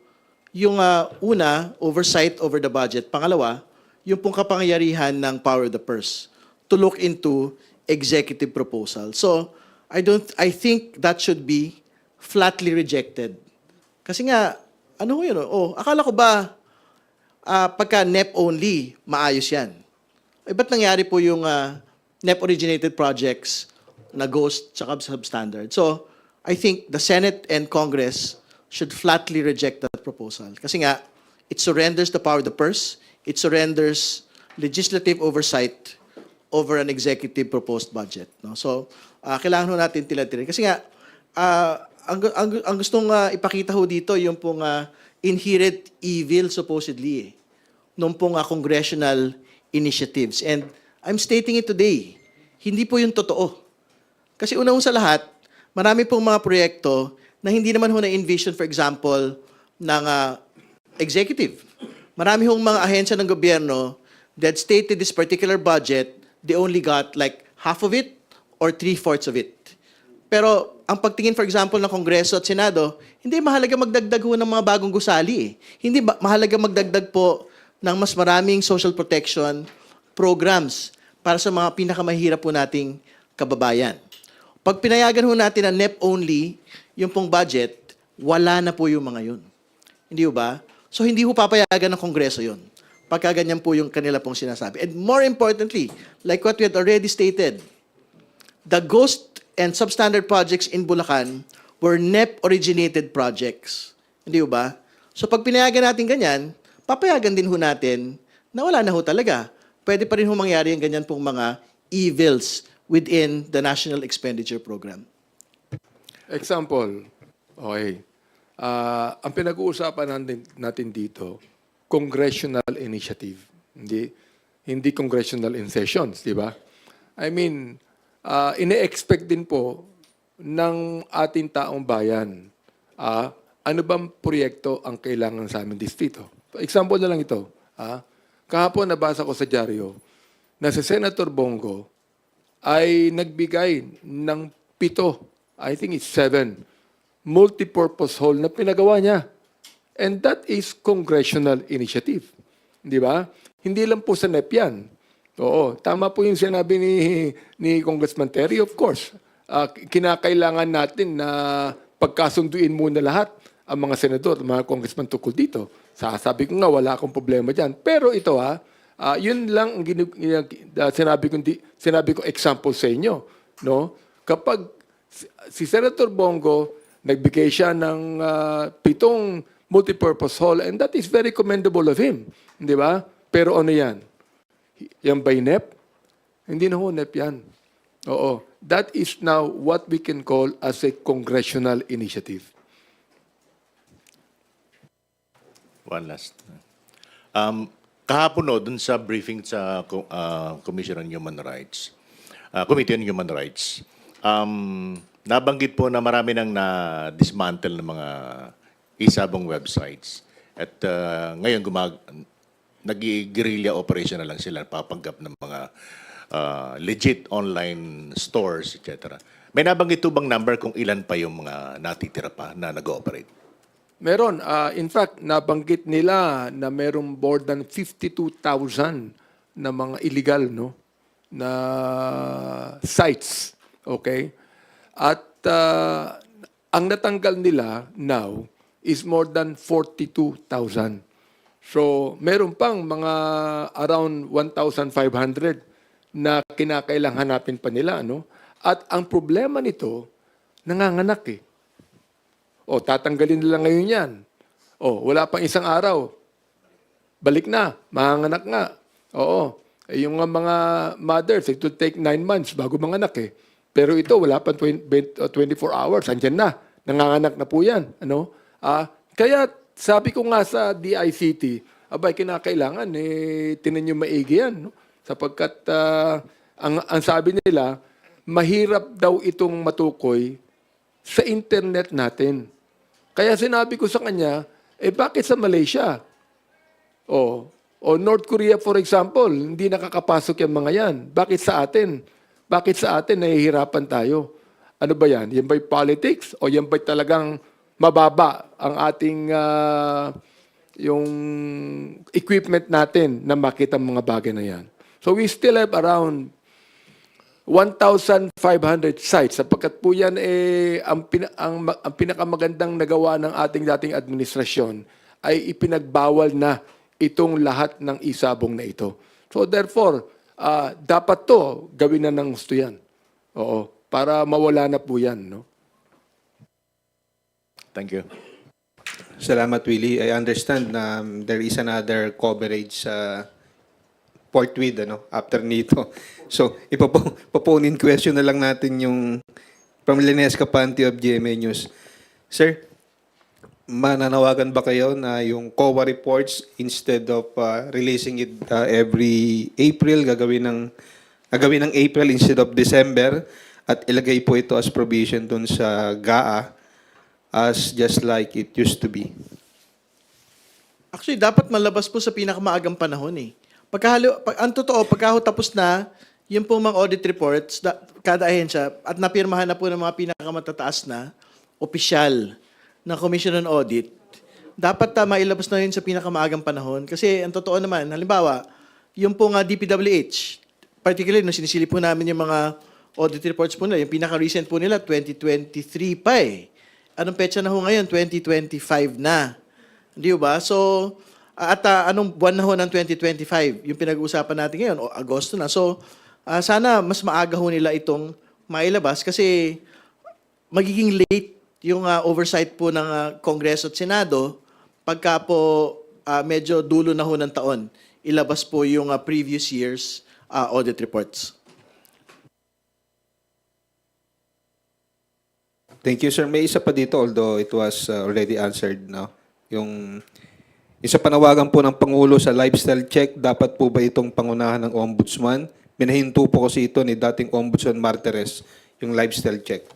yung una, oversight over the budget. Pangalawa, yung pong kapangyarihan ng power of the purse to look into executive proposal. So, I think that should be flatly rejected. Kasi nga, ano yun? Akala ko ba pagka NEP only, maayos yan? Ba't nangyari po yung NEP-originated projects na ghost tsaka substandard? So, I think the Senate and Congress should flatly reject that proposal. Kasi nga, it surrenders the power of the purse, it surrenders legislative oversight over an executive proposed budget. No? So, kailangan ho natin tila-tila. Kasi nga, ang gustong ipakita ho dito, yung pong inherent evil supposedly, nung pong congressional initiatives. And I'm stating it today, hindi po yung totoo. Kasi una sa lahat, marami pong mga proyekto na hindi naman ho na-envision, for example, ng executive. Marami hong mga ahensya ng gobyerno that stated this particular budget, they only got like half of it or 3/4 of it. Pero ang pagtingin, for example, ng Kongreso at Senado, hindi mahalaga magdagdag ho ng mga bagong gusali. Hindi mahalaga magdagdag po ng mas maraming social protection programs para sa mga pinakamahirap po nating kababayan. Pag pinayagan ho natin na NEP only, yung pong budget, wala na po yung mga yun. Hindi ho ba? So hindi ho papayagan ng Kongreso yun. Pagka ganyan po yung kanila pong sinasabi. And more importantly, like what we had already stated, the ghost and substandard projects in Bulacan were NEP-originated projects. Hindi ho ba? So pag pinayagan natin ganyan, papayagan din ho natin na wala na ho talaga. Pwede pa rin ho mangyari yung ganyan pong mga evils within the National Expenditure Program. Example, okay. Ang pinag-uusapan natin dito, congressional initiative. Hindi congressional in sessions, di ba? I mean, ine-expect din po ng ating taong bayan, ano bang proyekto ang kailangan sa aming distrito. Example na lang ito. Kahapon nabasa ko sa dyaryo na si Senator Bongo ay nagbigay ng 7, I think it's 7, multipurpose hall na pinagawa niya. And that is congressional initiative. Di ba? Hindi lang po sa NEP yan. Oo, tama po yung sinabi ni Congressman Terry, of course. Kinakailangan natin na pagkasunduin muna lahat ang mga senador, mga congressman tukol dito. Sabi ko nga, wala akong problema dyan. Pero ito yun lang ang sinabi ko example sa inyo. No? Kapag si Senator Bongo, nagbigay siya ng 7 multipurpose hall, and that is very commendable of him. Di ba? Pero ano yan? Yan by NEP? Hindi na ho NEP yan. Oo. That is now what we can call as a congressional initiative. One last. Kahapon dun sa briefing sa Commission on Human Rights, Committee on Human Rights, nabanggit po na marami nang na-dismantle ng mga isabong websites. At ngayon nag-guerrilla operation na lang sila, papanggap ng mga legit online stores, etc. May nabanggit po bang number kung ilan pa yung mga natitira pa na nag-ooperate? Meron. In fact, nabanggit nila na merong more than 52,000 na mga illegal na sites. Okay? At ang natanggal nila now is more than 42,000. So, meron pang mga around 1,500 na kinakailangan hanapin pa nila. At ang problema nito, nanganganak eh. Tatanggalin nila ngayon yan. Wala pang isang araw. Balik na, manganganak nga. Yung mga mothers, it will take 9 months bago manganak eh. Pero ito, wala pang 24 hours. Andyan na. Nanganganak na po yan. Kaya sabi ko nga sa DICT, kinakailangan, tinan nyo maigi yan. Sapagkat ang sabi nila, mahirap daw itong matukoy sa internet natin. Kaya sinabi ko sa kanya, bakit sa Malaysia? O North Korea, for example, hindi nakakapasok yung mga yan. Bakit sa atin? Bakit sa atin nahihirapan tayo? Ano ba yan? Yan ba'y politics? O yan ba'y talagang mababa ang ating yung equipment natin na makita ang mga bagay na yan? So we still have around 1,500 sites sapagkat po yan ang pinakamagandang nagawa ng ating dating administrasyon ay ipinagbawal na itong lahat ng isabong na ito. So therefore, dapat to gawin na ng gusto yan. Oo, para mawala na po yan. No? Thank you. Salamat, Willie. I understand na there is another coverage sa Port With, after nito. So, ipoponin question na lang natin yung from Lines Capante of GMA News. Sir, mananawagan ba kayo na yung COA reports, instead of releasing it every April, gagawin ng April instead of December, at ilagay po ito as provision dun sa GAA as just like it used to be? Actually, dapat malabas po sa pinakamaagang panahon eh. Ang totoo, pagka tapos na, yung pong mga audit reports, kada ahensya, at napirmahan na po ng mga pinakamatataas na opisyal ng Commission on Audit, dapat mailabas na yun sa pinakamaagang panahon. Kasi ang totoo naman, halimbawa, yung pong DPWH, particularly nung sinisilip po namin yung mga audit reports po nila, yung pinaka-recent po nila, 2023 pa eh. Anong petsa na ho ngayon? 2025 na. Di ba? So, anong buwan na ho ng 2025? Yung pinag-uusapan natin ngayon, o Agosto na. So, sana mas maaga ho nila itong mailabas kasi magiging late yung oversight po ng Kongreso at Senado pagka po medyo dulo na ho ng taon. Ilabas po yung previous year's audit reports. Thank you, sir. May isa pa dito, although it was already answered, no? Yung isa panawagan po ng Pangulo sa lifestyle check, dapat po ba itong pangunahan ng Ombudsman? Minahinto po kasi ito ni dating Ombudsman Martires, yung lifestyle check.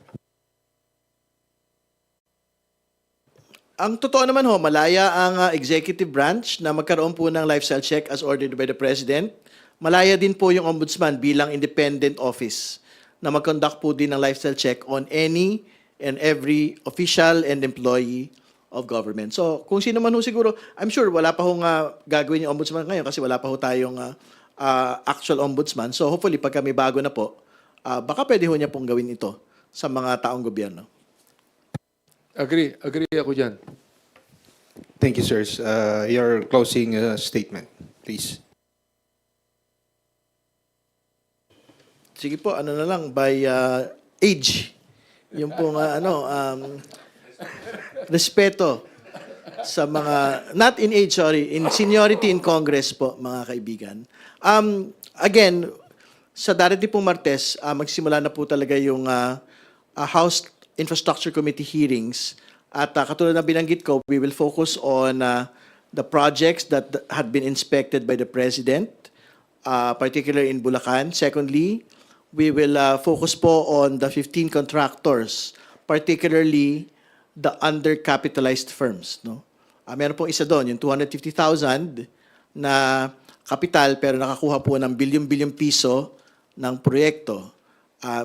Ang totoo naman ho, malaya ang executive branch na magkaroon po ng lifestyle check as ordered by the President. Malaya din po yung Ombudsman bilang independent office na mag-conduct po din ng lifestyle check on any and every official and employee of government. So, kung sino man ho siguro, I'm sure wala pa hong gagawin yung Ombudsman ngayon kasi wala pa ho tayong actual Ombudsman. So, hopefully, pag kami bago na po, baka pwede ho niya pong gawin ito sa mga taong gobyerno. Agree ako dyan. Thank you, sirs. Your closing statement, please. Sige po, ano na lang, by age. Yung pong respeto sa mga, not in age, sorry, in seniority in Congress po, mga kaibigan. Again, sa darating pong Martes, magsimula na po talaga yung House Infrastructure Committee hearings. At katulad na binanggit ko, we will focus on the projects that had been inspected by the President, particularly in Bulacan. Secondly, we will focus po on the 15 contractors, particularly the undercapitalized firms. No? Meron pong isa doon, yung 250,000 na kapital pero nakakuha po ng bilyon-bilyong piso ng proyekto.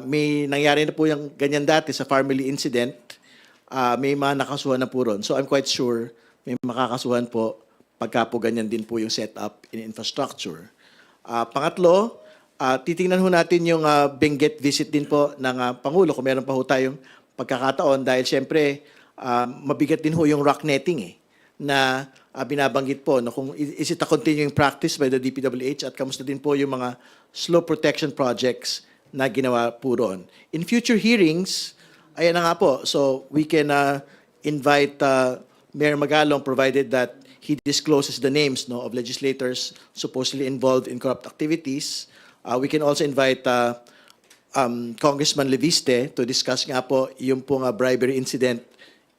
May nangyari na po yung ganyan dati sa family incident. May mga nakasuhan na po ron. So I'm quite sure may makakasuhan po pagka po ganyan din po yung setup in infrastructure. Pangatlo, titingnan ho natin yung Benguet visit din po ng Pangulo kung meron pa ho tayong pagkakataon dahil siyempre mabigat din ho yung rock netting na binabanggit po. No, kung is it a continuing practice by the DPWH at kamusta din po yung mga slope protection projects na ginawa po roon. In future hearings, ayan na nga po. So we can invite Mayor Magalong provided that he discloses the names of legislators supposedly involved in corrupt activities. We can also invite Congressman Leviste to discuss nga po yung pong bribery incident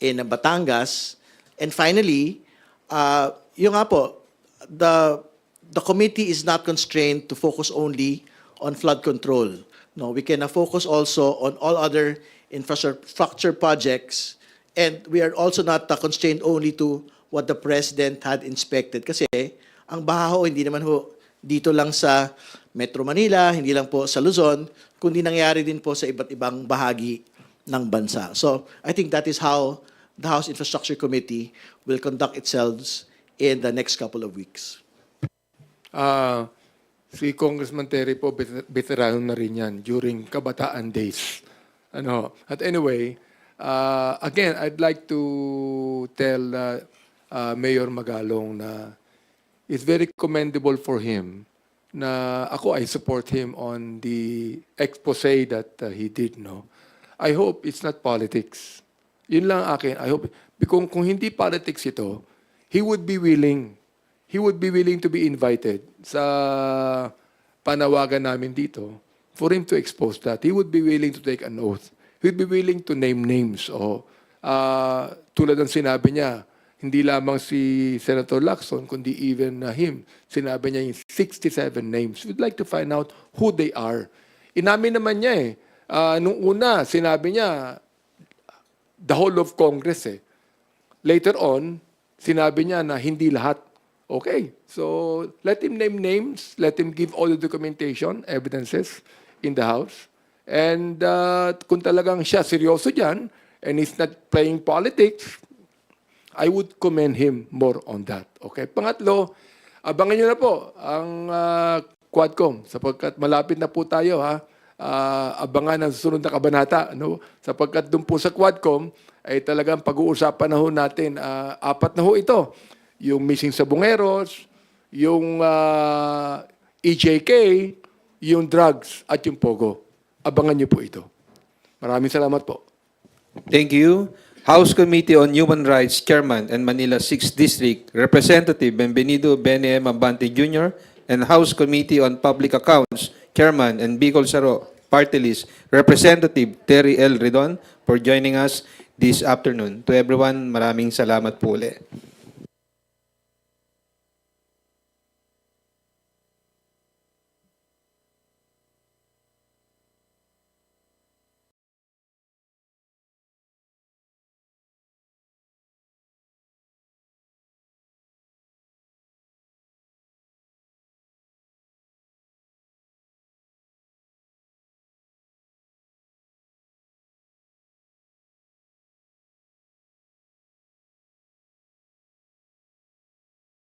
in Batangas. And finally, yung nga po, the committee is not constrained to focus only on flood control. No, we can focus also on all other infrastructure projects, and we are also not constrained only to what the President had inspected. Kasi ang baha ho, hindi naman ho dito lang sa Metro Manila, hindi lang po sa Luzon, kundi nangyari din po sa iba't ibang bahagi ng bansa. So I think that is how the House Infrastructure Committee will conduct itself in the next couple of weeks. Si Congressman Terry po, veterano na rin yan during kabataan days. At anyway, again, I'd like to tell Mayor Magalong na it's very commendable for him na ako, I support him on the expose that he did, no? I hope it's not politics. Yun lang akin. I hope, because kung hindi politics ito, he would be willing to be invited sa panawagan namin dito for him to expose that. He would be willing to take an oath. He would be willing to name names. Tulad ng sinabi niya, hindi lamang si Senator Lacson, kundi even him. Sinabi niya yung 67 names. We'd like to find out who they are. Inamin naman niya nung una, sinabi niya, the whole of Congress Later on, sinabi niya na hindi lahat. Okay, so let him name names, let him give all the documentation, evidences in the House. And kung talagang siya seryoso dyan, and he's not playing politics, I would commend him more on that. Okay, pangatlo, abangan nyo na po ang Quadcom sapagkat malapit na po tayo abangan ang susunod na kabanata. Sapagkat doon po sa Quadcom ay talagang pag-uusapan na ho natin, 4 na ho ito. Yung missing sa Bungeros, yung EJK, yung drugs at yung Pogo. Abangan niyo po ito. Maraming salamat po. Thank you. House Committee on Human Rights Chairman and Manila 6th District Representative Benvenido Bene M. Abante Jr. and House Committee on Public Accounts Chairman and Bicol Saro Party List Representative Terry L. Redon for joining us this afternoon. To everyone, maraming salamat po ulit.